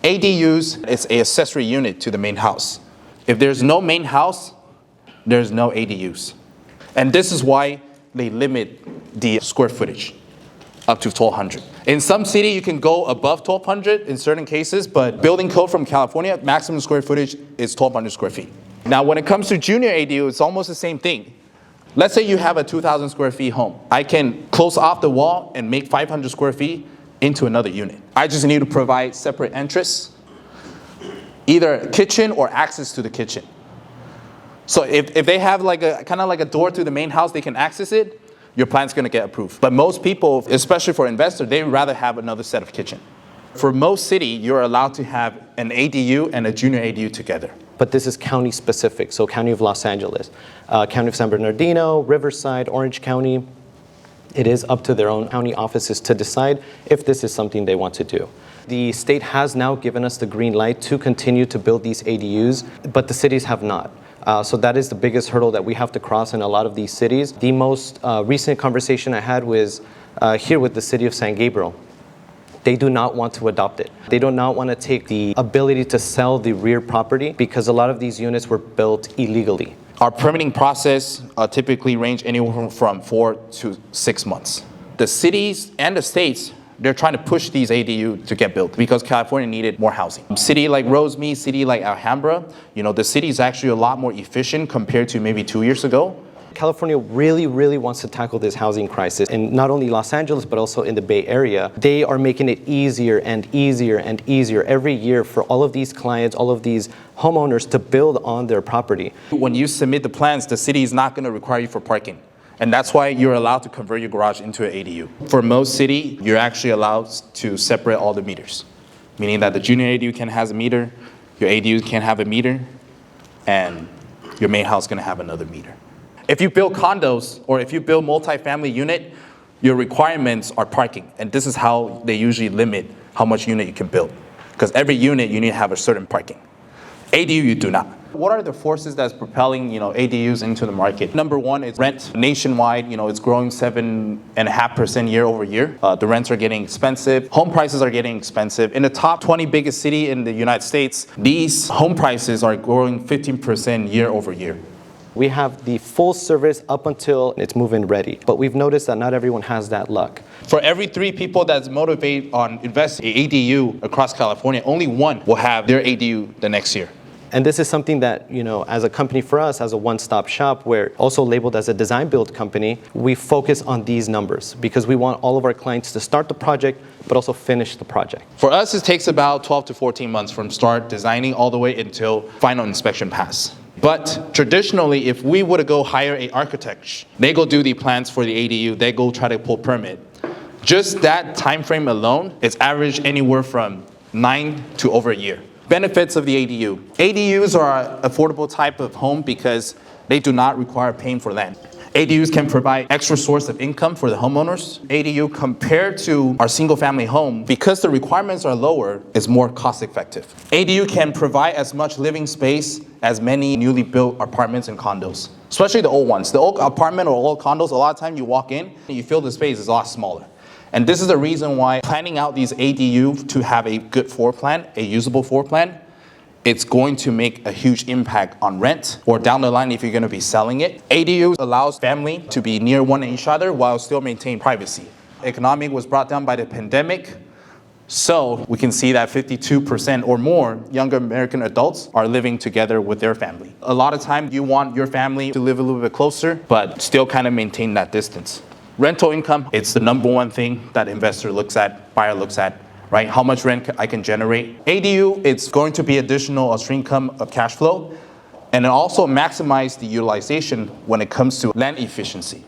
ADUs is an accessory unit to the main house. If there's no main house, there's no ADUs. And this is why they limit the square footage up to 1,200. In some city, you can go above 1,200 in certain cases, but building code from California, maximum square footage is 1,200 square feet. Now, when it comes to junior ADU, it's almost the same thing. Let's say you have a 2,000 square feet home. I can close off the wall and make 500 square feet into another unit. I just need to provide separate entrances, either kitchen or access to the kitchen. So if they have like a kind of like a door to the main house, they can access it, your plan's gonna get approved. But most people, especially for investors, they'd rather have another set of kitchen. For most city, you're allowed to have an ADU and a junior ADU together. But this is county specific, so County of Los Angeles, County of San Bernardino, Riverside, Orange County. It is up to their own county offices to decide if this is something they want to do. The state has now given us the green light to continue to build these ADUs, but the cities have not. So that is the biggest hurdle that we have to cross in a lot of these cities. The most recent conversation I had was here with the city of San Gabriel. They do not want to adopt it. They do not want to take the ability to sell the rear property because a lot of these units were built illegally. Our permitting process typically range anywhere from 4 to 6 months. The cities and the states, they're trying to push these ADU to get built because California needed more housing. City like Rosemead, city like Alhambra, the city is actually a lot more efficient compared to maybe 2 years ago. California really wants to tackle this housing crisis, and not only Los Angeles, but also in the Bay Area. They are making it easier and easier and easier every year for all of these clients, all of these homeowners to build on their property. When you submit the plans, the city is not going to require you for parking. And that's why you're allowed to convert your garage into an ADU. For most city, you're actually allowed to separate all the meters, meaning that the junior ADU can have a meter, your ADU can have a meter, and your main house is going to have another meter. If you build condos or if you build multifamily unit, your requirements are parking. And this is how they usually limit how much unit you can build. Because every unit, you need to have a certain parking. ADU, you do not. What are the forces that's propelling, ADUs into the market? Number one is rent. Nationwide, it's growing 7.5% year over year. The rents are getting expensive. Home prices are getting expensive. In the top 20 biggest city in the United States, these home prices are growing 15% year over year. We have the full service up until it's move-in ready. But we've noticed that not everyone has that luck. For every 3 people that's motivated on investing in ADU across California, only 1 will have their ADU the next year. And this is something that, as a company for us, as a one-stop shop, we're also labeled as a design build company, we focus on these numbers because we want all of our clients to start the project, but also finish the project. For us, it takes about 12 to 14 months from start designing all the way until final inspection pass. But traditionally, if we were to go hire an architect, they go do the plans for the ADU, they go try to pull permit. Just that time frame alone is average anywhere from 9 to over a year. Benefits of the ADU. ADUs are an affordable type of home because they do not require paying for land. ADUs can provide extra source of income for the homeowners. ADU compared to our single family home, because the requirements are lower, is more cost effective. ADU can provide as much living space as many newly built apartments and condos, especially the old ones. The old apartment or old condos, a lot of time you walk in, you feel the space is a lot smaller. And this is the reason why planning out these ADU to have a good floor plan, a usable floor plan, it's going to make a huge impact on rent or down the line if you're going to be selling it. ADU allows family to be near one each other while still maintain privacy. Economic was brought down by the pandemic. So we can see that 52% or more younger American adults are living together with their family. A lot of times you want your family to live a little bit closer, but still kind of maintain that distance. Rental income, it's the number one thing that investor looks at, buyer looks at, right? How much rent I can generate. ADU, it's going to be additional stream income of cash flow, and it also maximize the utilization when it comes to land efficiency.